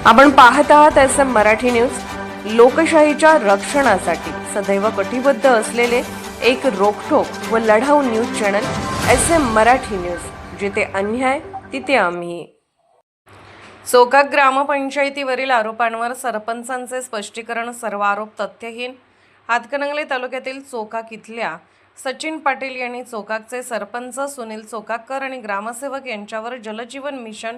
आपण पाहत आहात SM मराठी न्यूज। लोकशाहीच्या रक्षणासाठी सदैव कटिबद्ध असलेले एक रोखठोक व लढाऊ news channel SM Marathi news, जिथे अन्याय तिथे आम्ही। चोकाक ग्रामपंचायतीवरील आरोपांवर सरपंचांचे स्पष्टीकरण। सर्व आरोप तथ्यहीन। हातकणंगले तालुक्यातील चोकाक इथल्या सचिन पाटील यांनी चोकाकचे सरपंच सुनील चोकाकर आणि ग्रामसेवक यांच्यावर जलजीवन मिशन,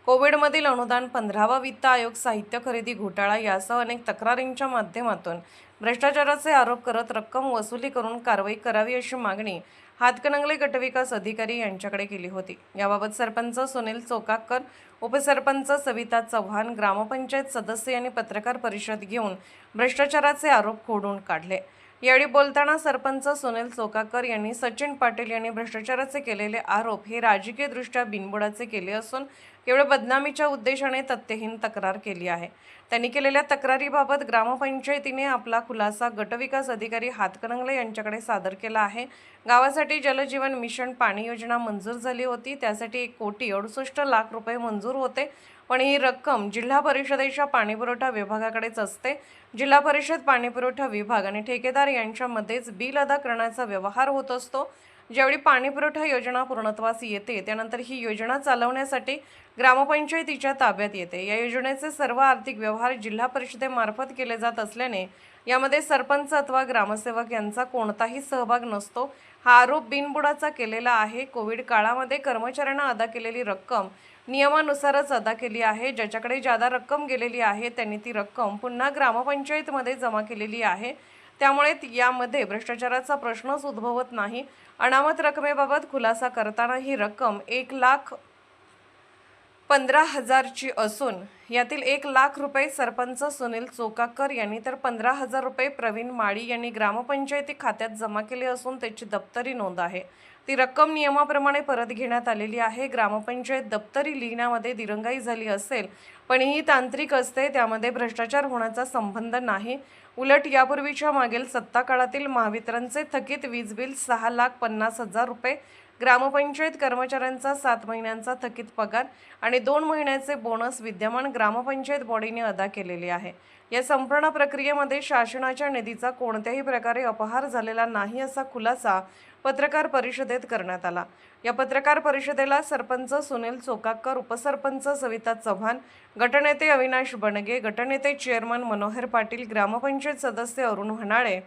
कोविडमधील अनुदान, 15वा वित्त आयोग, साहित्य खरेदी घोटाळा यासह अनेक तक्रारींच्या माध्यमातून भ्रष्टाचाराचे आरोप करत रक्कम वसुली करून कारवाई करावी अशी मागणी हातकणंगले गटविकास अधिकारी यांच्याकडे केली होती। याबाबत सरपंच सुनील चोकाकर, उपसरपंच सविता चव्हाण, ग्रामपंचायत सदस्य यांनी पत्रकार परिषद घेऊन भ्रष्टाचाराचे आरोप खोडून काढले। यावेळी बोलताना सरपंच सुनील चोकाकर यांनी सचिन पाटील यांनी भ्रष्टाचाराचे केलेले आरोप हे राजकीयदृष्ट्या बिनबुडाचे केले असून केवळ बदनामीच्या उद्देशाने तथ्यहीन तक्रार केली आहे। त्यांनी केलेल्या तक्रारीबाबत ग्रामपंचायतीने आपला खुलासा गटविकास अधिकारी हातकणंगले यांच्याकडे सादर केला आहे। गावासाठी जलजीवन मिशन पाणी योजना मंजूर झाली होती, त्यासाठी 1,68,00,000 रुपये मंजूर होते, पण ही रक्कम जिल्हा परिषदेच्या पाणीपुरवठा विभागाकडेच असते। जिल्हा परिषद पाणीपुरवठा विभाग आणि ठेकेदार यांच्यामध्येच बिल अदा करण्याचा व्यवहार होत असतो। ज्यावेळी पाणीपुरवठा योजना पूर्णत्वास येते त्यानंतर ही योजना चालवण्यासाठी ग्रामपंचायतीच्या ताब्यात येते। या योजनेचे सर्व आर्थिक व्यवहार जिल्हा परिषदेमार्फत केले जात असल्याने यामध्ये सरपंच अथवा ग्रामसेवक यांचा कोणताही सहभाग नसतो। हा आरोप बिनबुडाचा केलेला आहे। कोविड काळामध्ये कर्मचाऱ्यांना अदा केलेली रक्कम नियमानुसारच अदा केली आहे। ज्याच्याकडे जादा रक्कम गेलेली आहे त्यांनी ती रक्कम पुन्हा ग्रामपंचायतीमध्ये जमा केलेली आहे। त्यामुळे यामध्ये भ्रष्टाचाराचा प्रश्नच उद्भवत नाही। अनामत रकमेबाबत खुलासा करताना ही रक्कम 1,15,000 ची असून यातील 1,00,000 रुपये सरपंच सुनील चोकाकर यांनी तर 15,000 रुपये प्रवीण माळी यांनी ग्रामपंचायती खात्यात जमा केले असून त्याची दप्तरी नोंद आहे। ती रक्कम नियमाप्रमाणे परत घेण्यात आलेली आहे। ग्रामपंचायत दप्तरी लिहिण्यामध्ये दिरंगाई झाली असेल पण ही तांत्रिक असते, त्यामध्ये भ्रष्टाचार होण्याचा संबंध नाही। उलट यापूर्वीच्या मागील सत्ता काळातील महावितरणचे थकीत वीज बिल 6,50,000 रुपये, ग्रामपंचायत कर्मचाऱ्यांचा 7 महिन्यांचा थकीत पगार आणि 2 महिन्याचे बोनस विद्यमान ग्रामपंचायत बॉडीने अदा केलेले आहे। या संपूर्ण प्रक्रियेमध्ये शासनाच्या निधीचा कोणत्याही प्रकारे अपहार झालेला नाही असा खुलासा पत्रकार परिषदेत करण्यात आला। या पत्रकार परिषदेला सरपंच सुनील चोकाकर, उपसरपंच सविता चव्हाण, गटनेते अविनाश बनगे, गटनेते चेअरमन मनोहर पाटील, ग्रामपंचायत सदस्य अरुण हनाळे,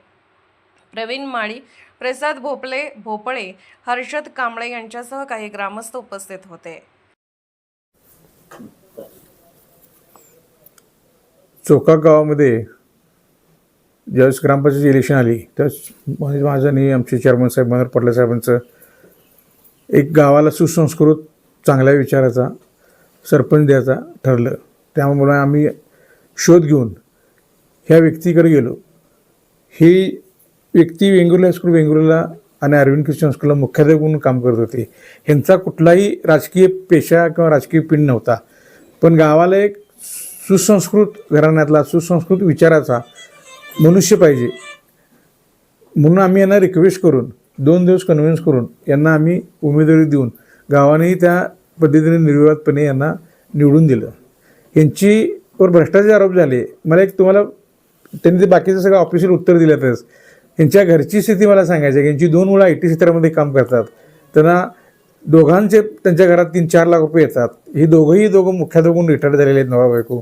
प्रवीण माळी, प्रसाद भोपळे, हर्षद कांबळे यांच्यासह काही ग्रामस्थ उपस्थित होते। चोकाक गावामध्ये ज्यावेळेस ग्रामपंचायत इलेक्शन आली त्यावेळेस माझं आणि आमचे चेअरमन साहेब मनोहर पाटील साहेबांचं एक गावाला सुसंस्कृत चांगल्या विचाराचा सरपंच द्यायचा ठरलं। त्यामुळे आम्ही शोध घेऊन ह्या व्यक्तीकडे गेलो। ही व्यक्ती वेंगुर्ला हायस्कूल वेंगुर्ला आणि अरविंद ख्रिश्चन स्कूलला मुख्याध्यापक म्हणून काम करत होते। ह्यांचा कुठलाही राजकीय पेशा किंवा राजकीय पिंड नव्हता, पण गावाला एक सुसंस्कृत घराण्यातला सुसंस्कृत विचाराचा मनुष्य पाहिजे म्हणून आम्ही यांना रिक्वेस्ट करून 2 दिवस कन्व्हिन्स करून यांना आम्ही उमेदवारी देऊन गावानेही त्या पद्धतीने निर्विवादपणे यांना निवडून दिलं। यांच्यावर भ्रष्टाचार आरोप झाले। मला एक तुम्हाला त्यांनी ते बाकीचं सगळं ऑफिशियल उत्तर दिल्यातच यांच्या घरची स्थिती मला सांगायची आहे की यांची 2 मुलं IT क्षेत्रामध्ये काम करतात। त्यांना दोघांचे त्यांच्या घरात 3-4 लाख रुपये येतात। हे दोघं मुख्याध्यापक म्हणून रिटायर्ड झालेले आहेत, नवरा बायको।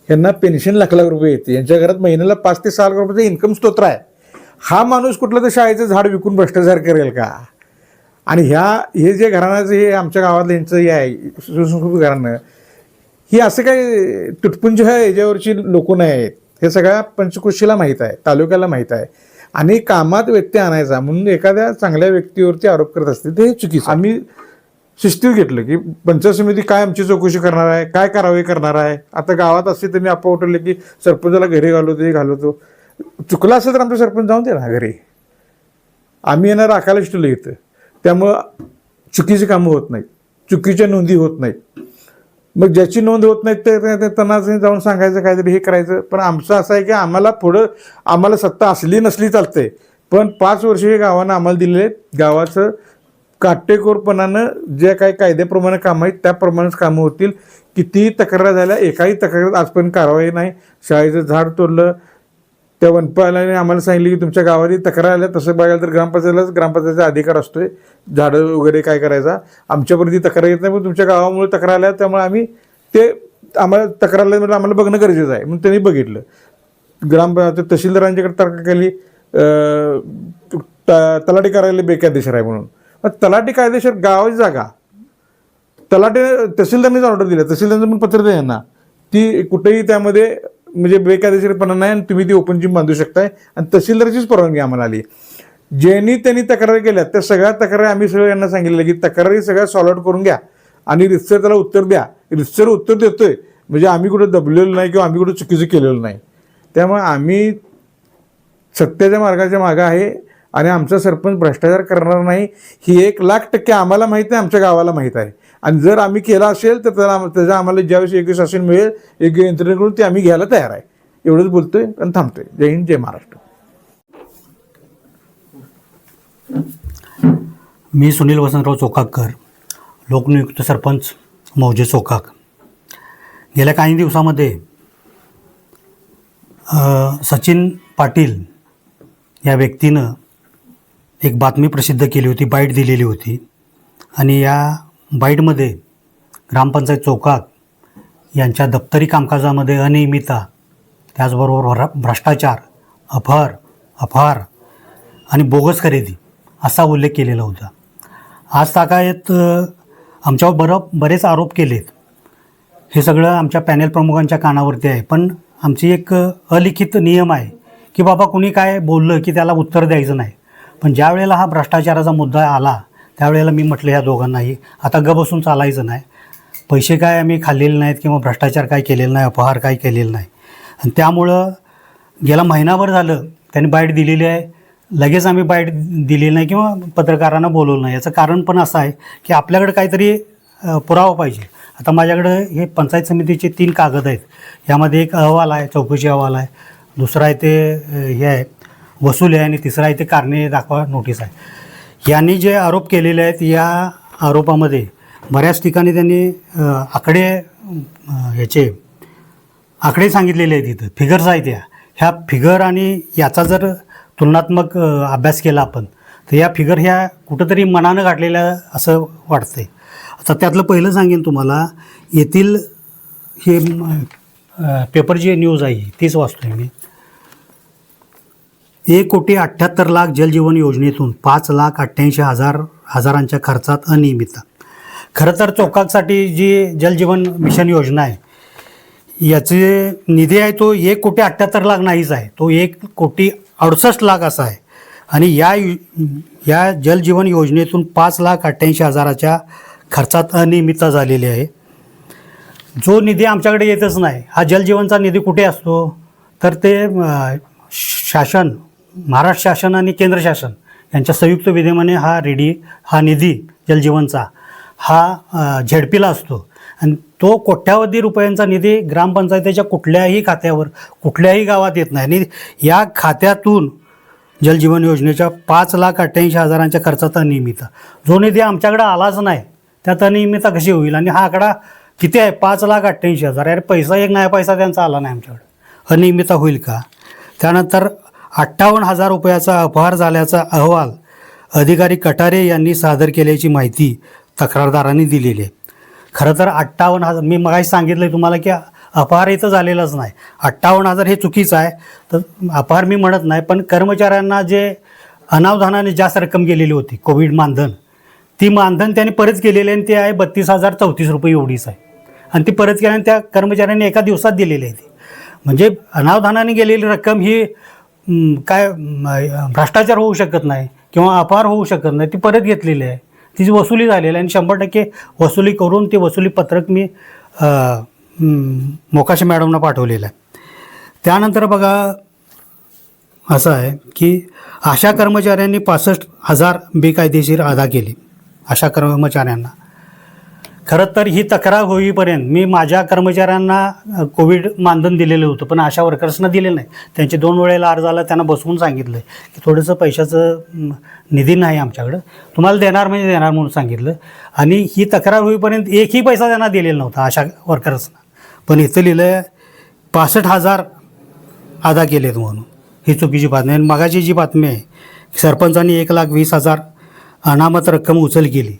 यांना पेन्शन लाख रुपये येते। यांच्या घरात महिन्याला 5 ते 6 लाख रुपयाचं इन्कम स्तोत्र आहे। हा माणूस कुठलं तर शाळेचं झाड विकून भ्रष्टाचार करेल का? आणि हे जे घराण्याचं हे आमच्या गावातलं यांचं हे आहे सुसंस्कृत घराणं, ही असं काही तुटपुंज याच्यावरची लोक नाही आहेत। हे सगळ्या पंचक्रोशीला माहीत आहे, तालुक्याला माहीत आहे। आणि कामात व्यत्यय आणायचा म्हणून एखाद्या चांगल्या व्यक्तीवरती आरोप करत असते ते चुकीचं। आम्ही शिस्तीत घेतलं की पंचायत समिती काय आमची चौकशी करणार आहे, काय कारवाई करणार आहे। आता गावात असते तर मी अप्पा उठवले की सरपंचाला घरी घालवतो, चुकलं असेल तर आमचं सरपंच जाऊन दे ना घरी, आम्ही यांना राखायला शिकलो इथं। त्यामुळं चुकीची कामं होत नाहीत, चुकीच्या नोंदी होत नाहीत। मग ज्याची नोंद होत नाही ते त्यांना जाऊन सांगायचं, काहीतरी हे करायचं। पण आमचं असं आहे की आम्हाला सत्ता असली नसली चालते, पण 5 वर्ष हे गावानं आम्हाला दिलेले गावाचं काटेकोरपणानं जे काही कायद्याप्रमाणे कामं आहेत त्याप्रमाणेच कामं होतील कितीही तक्रार झाल्या, एकाही तक्रारीत आजपर्यंत कारवाई नाही. शाळेचं झाड तोडलं, त्या वनपालाने आम्हाला सांगितलं की तुमच्या गावात तक्रार आल्या, तसं बघायला तर ग्रामपंचायतीचा अधिकार असतोय झाडं वगैरे काय करायचा. आमच्यापर्यंत ती तक्रार येत नाही, पण तुमच्या गावामुळे तक्रार आल्या, त्यामुळे आम्ही ते आम्हाला तक्रार आल्या म्हणजे आम्हाला बघणं गरजेचं आहे म्हणून त्यांनी बघितलं. तहसीलदारांच्याकडे तक्रार केली, तलाठी कार्यालय बेकायदेशीर आहे म्हणून. मग तलाठी कायदेशीर गावाची जागा तहसीलदारनेच ऑर्डर दिल्या, तहसीलदारचं पण पत्र द्या यांना, ती कुठेही त्यामध्ये म्हणजे बेकायदेशीरपणा नाही आणि तुम्ही ती ओपन जिम बांधू शकताय. आणि तहसीलदाराचीच परवानगी आम्हाला आली. ज्यांनी त्यांनी तक्रारी केल्या त्या सगळ्या तक्रारी आम्ही सगळं यांना सांगितलं की तक्रारी सगळ्या सॉल्व आउट करून घ्या आणि रितसर त्याला उत्तर द्या. रितसर उत्तर देतोय म्हणजे आम्ही कुठं दबलेलं नाही किंवा आम्ही कुठं चुकीचं केलेलं नाही. त्यामुळे आम्ही सत्याच्या मार्गाच्या मागं आहे आणि आमचा सरपंच भ्रष्टाचार करणार नाही ही 1,00,000% आम्हाला माहीत आहे, आमच्या गावाला माहीत आहे. आणि जर आम्ही केला असेल तर त्याचा आम्हाला ज्यावेळेस योग्य शासन मिळेल, योग्य यंत्रणेकडून ते आम्ही घ्यायला तयार आहे. एवढंच बोलतोय आणि थांबतोय. जय हिंद, जय महाराष्ट्र. मी सुनील वसंतराव चोकाकर, लोकनियुक्त सरपंच मौजे चोकाक. गेल्या काही दिवसामध्ये सचिन पाटील या व्यक्तीनं एक बातमी प्रसिद्ध केली होती, बाईट दिलेली होती. आणि या बाईटमध्ये ग्रामपंचायत चोकाक यांच्या दप्तरी कामकाजामध्ये अनियमितता, त्याचबरोबर भ्रष्टाचार, अपहार आणि बोगस खरेदी असा उल्लेख केलेला होता. आज तागायत आमच्यावर बरेच आरोप केलेत. हे सगळं आमच्या पॅनेल प्रमुखांच्या कानावरती आहे. पण आमची एक अलिखित नियम आहे की बाबा कुणी काय बोललं की त्याला उत्तर द्यायचं नाही. पण ज्या वेळेला हा भ्रष्टाचाराचा मुद्दा आला त्यावेळेला मी म्हटलं ह्या दोघांनाही आता बसून चालायचं नाही. पैसे काय आम्ही खाल्लेले नाहीत किंवा भ्रष्टाचार काय केलेलं नाही, अपहार काय केलेलं नाही. आणि त्यामुळं गेला महिनाभर झालं त्यांनी बाईट दिलेली आहे, लगेच आम्ही बाईट दिलेली नाही किंवा पत्रकारांना बोलवलं नाही. याचं कारण पण असं आहे की आपल्याकडे काहीतरी पुरावा पाहिजे. आता माझ्याकडं हे पंचायत समितीचे 3 कागद आहेत. यामध्ये एक अहवाल आहे, चौकशी अहवाल आहे, दुसरा आहे ते हे आहे वसूल आहे आणि तिसरा आहे ते कारणे दाखवा नोटीस आहे. यांनी जे आरोप केलेले आहेत या आरोपामध्ये बऱ्याच ठिकाणी त्यांनी आकडे सांगितलेले आहेत. इथं फिगर्स आहेत. ह्या फिगर आणि याचा जर तुलनात्मक अभ्यास केला आपण तर या फिगर ह्या कुठंतरी मनानं गाठलेल्या असं वाटतंय. आता त्यातलं पहिलं सांगेन तुम्हाला, येथील हे पेपर जी न्यूज आहे तीच वाचतोय मी. 1,78,00,000 जलजीवन योजनेतून 5,88,000 खर्चात अनियमितता. खरं तर चोकाकसाठी जी जलजीवन मिशन योजना आहे याचे निधी आहे तो 1,78,00,000 नाहीच आहे, तो 1,68,00,000 असा आहे. आणि या जलजीवन योजनेतून 5,88,000 खर्चात अनियमितता झालेली आहे. जो निधी आमच्याकडे येतच नाही. हा जलजीवनचा निधी कुठे असतो तर ते महाराष्ट्र शासन आणि केंद्र शासन यांच्या संयुक्त विद्यमाने हा निधी जलजीवनचा हा झेडपीला असतो. आणि तो कोट्यावधी रुपयांचा निधी ग्रामपंचायतीच्या कुठल्याही खात्यावर कुठल्याही गावात येत नाही. आणि या खात्यातून जलजीवन योजनेच्या 5,88,000 खर्चात अनियमितता, जो निधी आमच्याकडे आलाच नाही त्यात अनियमितता कशी होईल. आणि हा आकडा किती आहे 5,88,000. अरे पैसा एक नाही पैसा त्यांचा आला नाही आमच्याकडे, अनियमितता होईल का. त्यानंतर 58,000 रुपयाचा अपहार झाल्याचा अहवाल अधिकारी कटारे यांनी सादर केल्याची माहिती तक्रारदारांनी दिलेली आहे. खरं तर 58,000 मी मगाशी सांगितलं आहे तुम्हाला की अपहार इथं झालेलाच नाही. 58,000 हे चुकीचं आहे. तर अपहार मी म्हणत नाही, पण कर्मचाऱ्यांना जे अनावधानाने जास्त रक्कम गेलेली होती कोविड मानधन, ती मानधन त्यांनी परत केलेली आहे आणि ते आहे 32,034 रुपये एवढीच आहे. आणि ती परत केल्याने त्या कर्मचाऱ्यांनी एका दिवसात दिलेली आहे. ती म्हणजे अनावधानाने गेलेली रक्कम ही काय भ्रष्टाचार होऊ शकत नाही किंवा अपहार होऊ शकत नाही, ती परत घेतलेली आहे, तिची वसुली झालेली आहे. आणि 100% वसुली करून ते वसुली पत्रक मी मोकाशी मॅडमना पाठवलेलं आहे. त्यानंतर बघा असं आहे की अशा कर्मचाऱ्यांनी 65,000 बेकायदेशीर अदा केली. अशा कर्मचाऱ्यांना खरं तर ही तक्रार होईपर्यंत मी माझ्या कर्मचाऱ्यांना कोविड मानधन दिलेलं होतं, पण अशा वर्कर्सना दिलेलं नाही. त्यांचे 2 वेळेला अर्ज आला, त्यांना बसवून सांगितलं की थोडंसं पैशाचं निधी नाही आमच्याकडं, तुम्हाला देणार म्हणजे देणार म्हणून सांगितलं. आणि ही तक्रार होईपर्यंत एकही पैसा त्यांना दिलेला नव्हता अशा वर्कर्सना. पण इथं लिहिलं 65,000 अदा केलेत म्हणून. ही चुकीची बातमी. आणि मगाची जी बातमी आहे, सरपंचांनी 1,20,000 अनामत रक्कम उचल केली.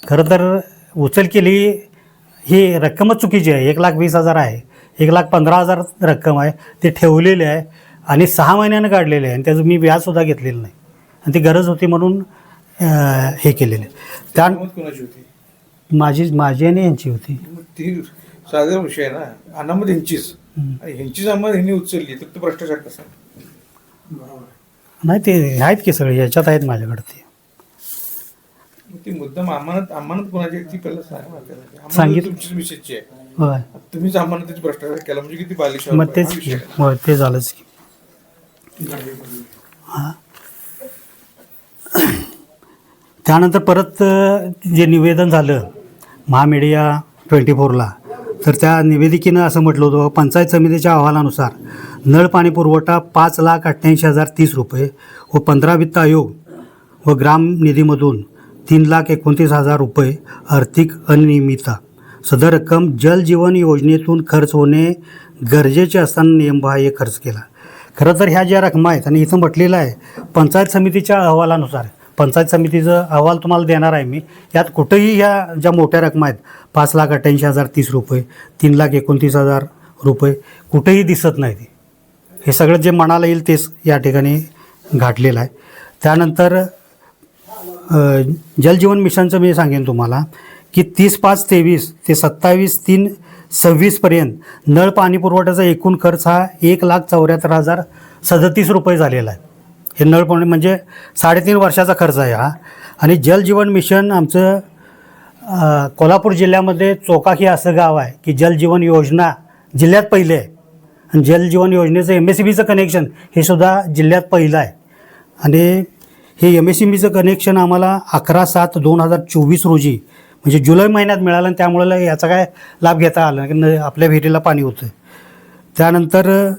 खरं तर उचल केली ही रक्कमच चुकीची आहे. 1,20,000 आहे, 1,15,000 रक्कम आहे, ते ठेवलेले आहे आणि 6 महिन्यानं काढलेले आहे. आणि त्याचं मी व्याजसुद्धा घेतलेलं नाही. आणि ती गरज होती म्हणून हे केलेलं आहे. त्या कोणाची होती? माझी आणि यांची होती. ती साधारण विषय आहे ना, अनामत ह्यांचीच. ह्यांचीच अनामत ह्यांनी उचलली तर तो भ्रष्टाचार कसा? नाही, ते आहेत की सगळे याच्यात आहेत माझ्याकडे. ते ती मुद्दाम अमानत कोणाची आहे ती पहिला सांगितलं. तुमचीच मिसेसची आहे. होय, तुम्हीच अमानतीची भ्रष्टाचार केला म्हणजे किती बालिश. मग तेच की. होय, ते झालंच की. हां. त्यानंतर परत जे निवेदन झालं महामीडिया 24ला, तर त्या निवेदिकेनं असं म्हटलं होतं, पंचायत समितीच्या अहवालानुसार नळ पाणी पुरवठा 5,88,030 रुपये व 15 वित्त आयोग व ग्राम निधीमधून 3,29,000 रुपये आर्थिक अनियमितता. सदर रक्कम जल जीवन योजनेतून खर्च होणे गरजेचे असताना नियमबाह्य खर्च केला. खरं तर ह्या ज्या रकमा आहेत, आणि इथं म्हटलेलं आहे पंचायत समितीच्या अहवालानुसार. पंचायत समितीचा अहवाल तुम्हाला देणार आहे मी. यात कुठंही ह्या ज्या मोठ्या रकमा आहेत 5,88,030 रुपये, 3,29,000 रुपये कुठेही दिसत नाही. हे सगळं जे मनाला येईल तेच या ठिकाणी घातलेलं आहे. त्यानंतर जलजीवन मिशनचं मी सांगेन तुम्हाला की 30/5/23 ते 27/3/26पर्यंत नळ पाणी पुरवठ्याचा एकूण खर्च हा 1,74,037 रुपये झालेला आहे. हे नळ पाणी म्हणजे 3.5 वर्षाचा खर्च आहे हा. आणि जलजीवन मिशन आमचं कोल्हापूर जिल्ह्यामध्ये चोकाकी असं गाव आहे की जलजीवन योजना जिल्ह्यात पहिले आहे. आणि जलजीवन योजनेचं MSEBचं कनेक्शन हे सुद्धा जिल्ह्यात पहिलं आहे. आणि हे MSEBचं कनेक्शन आम्हाला 11/7/2024 रोजी म्हणजे जुलै महिन्यात मिळालं. आणि त्यामुळे याचा काय लाभ घेता आला की आपल्या विहिरीला पाणी होतं. त्यानंतर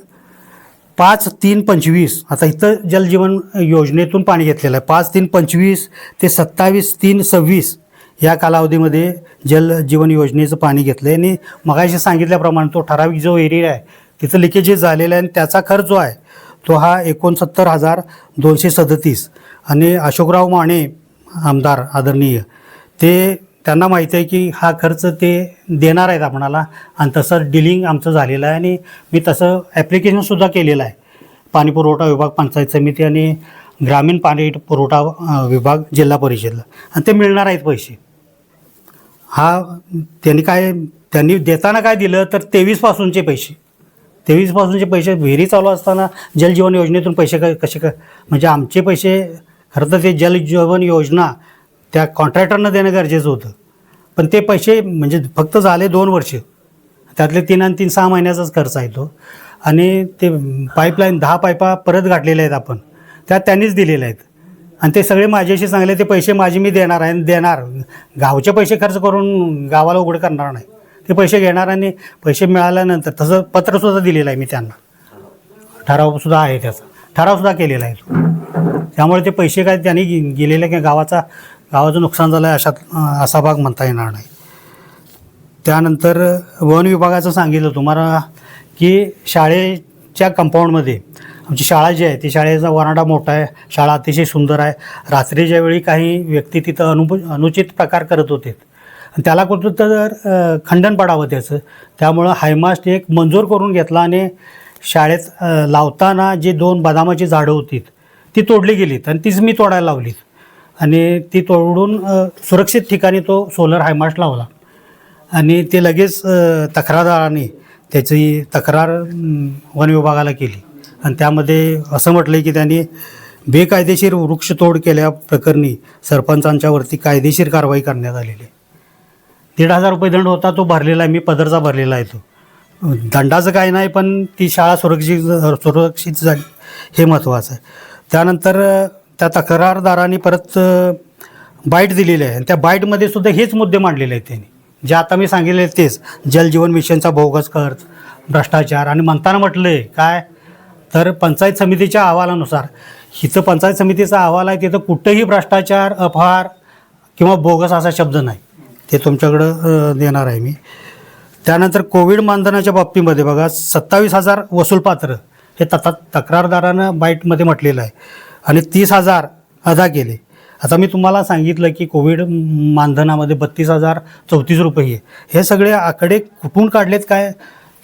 5/3/25 आता इथं जलजीवन योजनेतून पाणी घेतलेलं आहे. 5/3/25 ते 27/3/26 या कालावधीमध्ये जलजीवन योजनेचं पाणी घेतलं आहे. आणि मगाशी सांगितल्याप्रमाणे तो ठराविक जो एरिया आहे तिथं लिकेजेस झालेला आहे. आणि त्याचा खर्च जो आहे तो हा 69,237. आणि अशोकराव माने आमदार आदरणीय ते त्यांना माहिती आहे की हा खर्च ते देणार आहेत आपणाला. आणि तसं डिलिंग आमचं झालेलं आहे. आणि मी तसं ॲप्लिकेशनसुद्धा केलेलं आहे पाणी पुरवठा विभाग, पंचायत समिती आणि ग्रामीण पाणी पुरवठा विभाग, जिल्हा परिषदला. आणि ते मिळणार आहेत पैसे. हा त्यांनी देताना काय दिलं तर 23पासूनचे पैसे, 23पासूनचे पैसे विहिरी चालू असताना जलजीवन योजनेतून पैसे म्हणजे आमचे पैसे. खरं तर ते जलजीवन योजना त्या कॉन्ट्रॅक्टरनं देणं गरजेचं होतं. पण ते पैसे म्हणजे फक्त झाले 2 वर्ष, त्यातले 3 आणि 3 6 महिन्याचाच खर्च आहे तो. आणि ते पाईपलाईन 10 पाईपा परत गाठलेल्या आहेत आपण, त्यात त्यांनीच दिलेल्या आहेत. आणि ते सगळे माझ्याशी सांगले ते पैसे माझे मी देणार आहे. देणार गावचे पैसे खर्च करून गावाला उघड करणार नाही. ते पैसे घेणार आणि पैसे मिळाल्यानंतर तसं पत्रसुद्धा दिलेलं आहे मी त्यांना. ठरावसुद्धा आहे, त्याचा ठरावसुद्धा केलेला आहे तो. त्यामुळे ते पैसे काय त्यांनी गेलेले की गावाचं नुकसान झालं आहे असा भाग म्हणता येणार नाही. त्यानंतर वन विभागाचं सांगितलं तुम्हाला की शाळेच्या कंपाऊंडमध्ये आमची शाळा जी आहे ती शाळेचा वरांडा मोठा आहे, शाळा अतिशय सुंदर आहे. रात्रीच्या वेळी काही व्यक्ती तिथं अनुचित प्रकार करत होते आणि त्याला कुठं तर खंडन पडावं त्याचं. त्यामुळं हायमास्ट एक मंजूर करून घेतला आणि शाळेत लावताना जे 2 बदामाची झाडं होती ती तोडली गेलीत आणि तीच मी तोडायला लावलीत. आणि ती तोडून सुरक्षित ठिकाणी तो सोलर हायमास्ट लावला. आणि ते लगेच तक्रारदाराने त्याची तक्रार वन विभागाला केली. आणि त्यामध्ये असं म्हटलं की त्यांनी बेकायदेशीर वृक्षतोड केल्याप्रकरणी सरपंचांच्यावरती कायदेशीर कारवाई करण्यात आलेली. 1,500 रुपये दंड होता, तो भरलेला आहे मी, पदरचा भरलेला आहे तो. दंडाचं काय नाही, पण ती शाळा सुरक्षित झाली हे महत्त्वाचं आहे. त्यानंतर त्या तक्रारदारांनी परत बाईट दिलेली आहे आणि त्या बाईटमध्ये सुद्धा हेच मुद्दे मांडलेले आहेत त्यांनी जे आता मी सांगितले तेच जलजीवन मिशनचा बोगस खर्च, भ्रष्टाचार आणि म्हणताना म्हटलं आहे काय तर पंचायत समितीच्या अहवालानुसार इथं पंचायत समितीचा अहवाल आहे तिथं कुठंही भ्रष्टाचार, अपहार किंवा बोगस असा शब्द नाही. ते तुमच्याकडं देणार आहे मी. त्यानंतर कोविड मानधनाच्या बाबतीमध्ये बघा 27,000 वसूलपात्र हे तक्रारदारानं बाईटमध्ये म्हटलेलं आहे आणि 30,000 अदा केले. आता मी तुम्हाला सांगितलं की कोविड मानधनामध्ये 32,034 रुपये आहे. हे सगळे आकडे कुठून काढलेत काय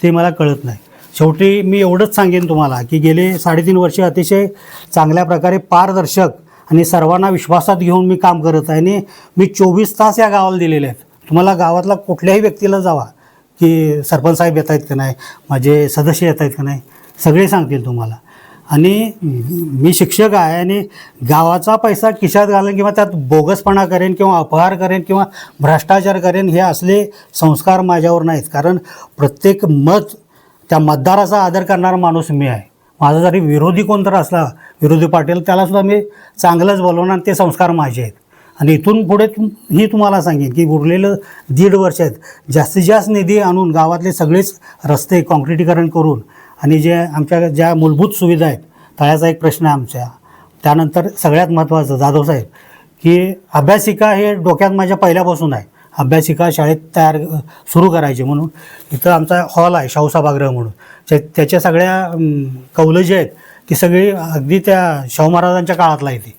ते मला कळत नाही. शेवटी मी एवढंच सांगेन तुम्हाला की गेले 3.5 वर्षे अतिशय चांगल्या प्रकारे पारदर्शक आणि सर्वांना विश्वासात घेऊन मी काम करत आहे आणि मी 24 तास या गावाला दिलेले आहेत. तुम्हाला गावातला कुठल्याही व्यक्तीला जावा की सरपंच साहेब येत आहेत का नाही, माझे सदस्य येत आहेत का नाही, सगळे सांगतील तुम्हाला. आणि मी शिक्षक आहे आणि गावाचा पैसा खिशात घालेन किंवा त्यात बोगसपणा करेन किंवा अपहार करेन किंवा भ्रष्टाचार करेन हे असले संस्कार माझ्यावर नाहीत. कारण प्रत्येक मत त्या मतदाराचा आदर करणारा माणूस मी आहे. माझा जरी विरोधी कोणतर असला, विरोधी पाटील, त्यालासुद्धा मी चांगलंच बोलवणार आणि ते संस्कार माझे आहेत. आणि इथून पुढे ही तुम्हाला सांगेन की उरलेलं 1.5 वर्ष आहेत जास्तीत जास्त निधी आणून गावातले सगळेच रस्ते काँक्रिटीकरण करून आणि जे आमच्या ज्या मूलभूत सुविधा आहेत तळ्याचा एक प्रश्न आहे आमच्या. त्यानंतर सगळ्यात महत्त्वाचं जाधव साहेब की अभ्यासिका हे डोक्यात माझ्या पहिल्यापासून आहे. अभ्यासिका शाळेत सुरू करायची म्हणून इथं आमचा हॉल आहे शाहू सभागृह म्हणून. त्याच्या सगळ्या कौलं जी आहेत ती सगळी अगदी त्या शाहू महाराजांच्या काळातला आहे.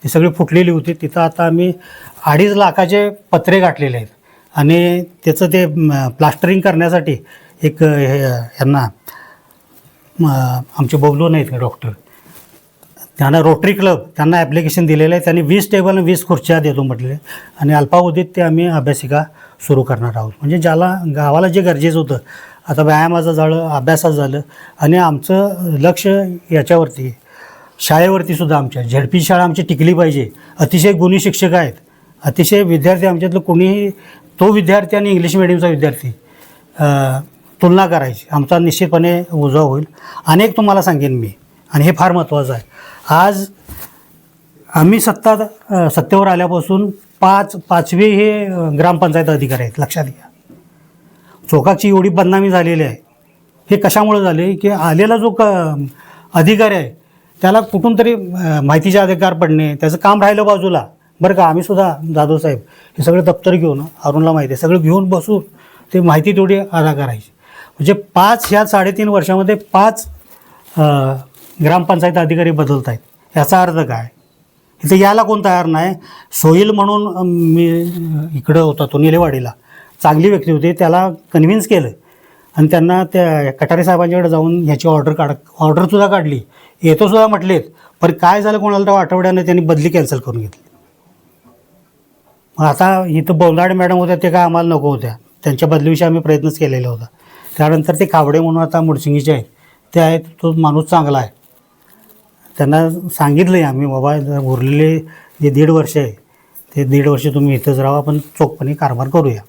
ती सगळी फुटलेली होती. तिथं आता आम्ही 2.5 लाखाचे पत्रे गाठलेले आहेत आणि त्याचं ते प्लास्टरिंग करण्यासाठी एक यांना आमचे बबलू नाहीत का डॉक्टर, त्यांना रोटरी क्लब त्यांना ॲप्लिकेशन दिलेलं आहे. त्यांनी 20 टेबल आणि 20 खुर्च्या देतो म्हटलेले आणि अल्पावधीत ते आम्ही अभ्यासिका सुरू करणार आहोत. म्हणजे ज्याला गावाला जे गरजेचं होतं आता व्यायामाचं झालं, अभ्यासाचं झालं आणि आमचं लक्ष याच्यावरती शाळेवरती सुद्धा आमच्या झेडपी शाळा आमची टिकली पाहिजे. अतिशय गुणी शिक्षक आहेत, अतिशय विद्यार्थी आमच्यातलं कोणीही तो विद्यार्थी आणि इंग्लिश मिडियमचा विद्यार्थी तुलना करायची आमचा निश्चितपणे उजवा होईल. अनेक तुम्हाला सांगेन मी आणि हे फार महत्त्वाचं आहे. आज आम्ही सत्तेवर आल्यापासून पाचवे हे ग्रामपंचायत अधिकारी आहेत. लक्षात घ्या चोकाची एवढी बदनामी झालेली आहे. हे कशामुळे झाले की आलेला जो अधिकारी आहे त्याला कुठून तरी माहितीचे अधिकार पडणे त्याचं काम राहिलं बाजूला. बरं का आम्ही सुद्धा जाधव साहेब हे सगळे दप्तर घेऊन अरुणला माहिती आहे सगळं घेऊन बसून ते माहिती तेवढी अदा करायची. म्हणजे 3.5 वर्षामध्ये 5 ग्रामपंचायत अधिकारी बदलत आहेत. याचा अर्थ काय इथं यायला कोण तयार नाही. सोईल म्हणून मी इकडं होता तो निलेवाडीला चांगली व्यक्ती होती त्याला कन्व्हिन्स केलं आणि त्यांना त्या कटारे साहेबांच्याकडे जाऊन ह्याची ऑर्डरसुद्धा काढली. येतोसुद्धा म्हटलेत पण काय झालं कोणाला तर आठवड्यानं त्यांनी बदली कॅन्सल करून घेतली. मग आता इथं बोंदाडे मॅडम होत्या ते काय आम्हाला नको होत्या त्यांच्या बदलीविषयी आम्ही प्रयत्नच केलेला होता. त्यानंतर ते खावडे म्हणून आता मुडसिंगीचे आहेत ते आहेत तो माणूस चांगला आहे. त्यांना सांगितलं आहे आम्ही बाबा उरलेले जे 1.5 वर्ष आहे ते 1.5 वर्ष तुम्ही इथंच राहा आपण चोखपणे कारभार करूया.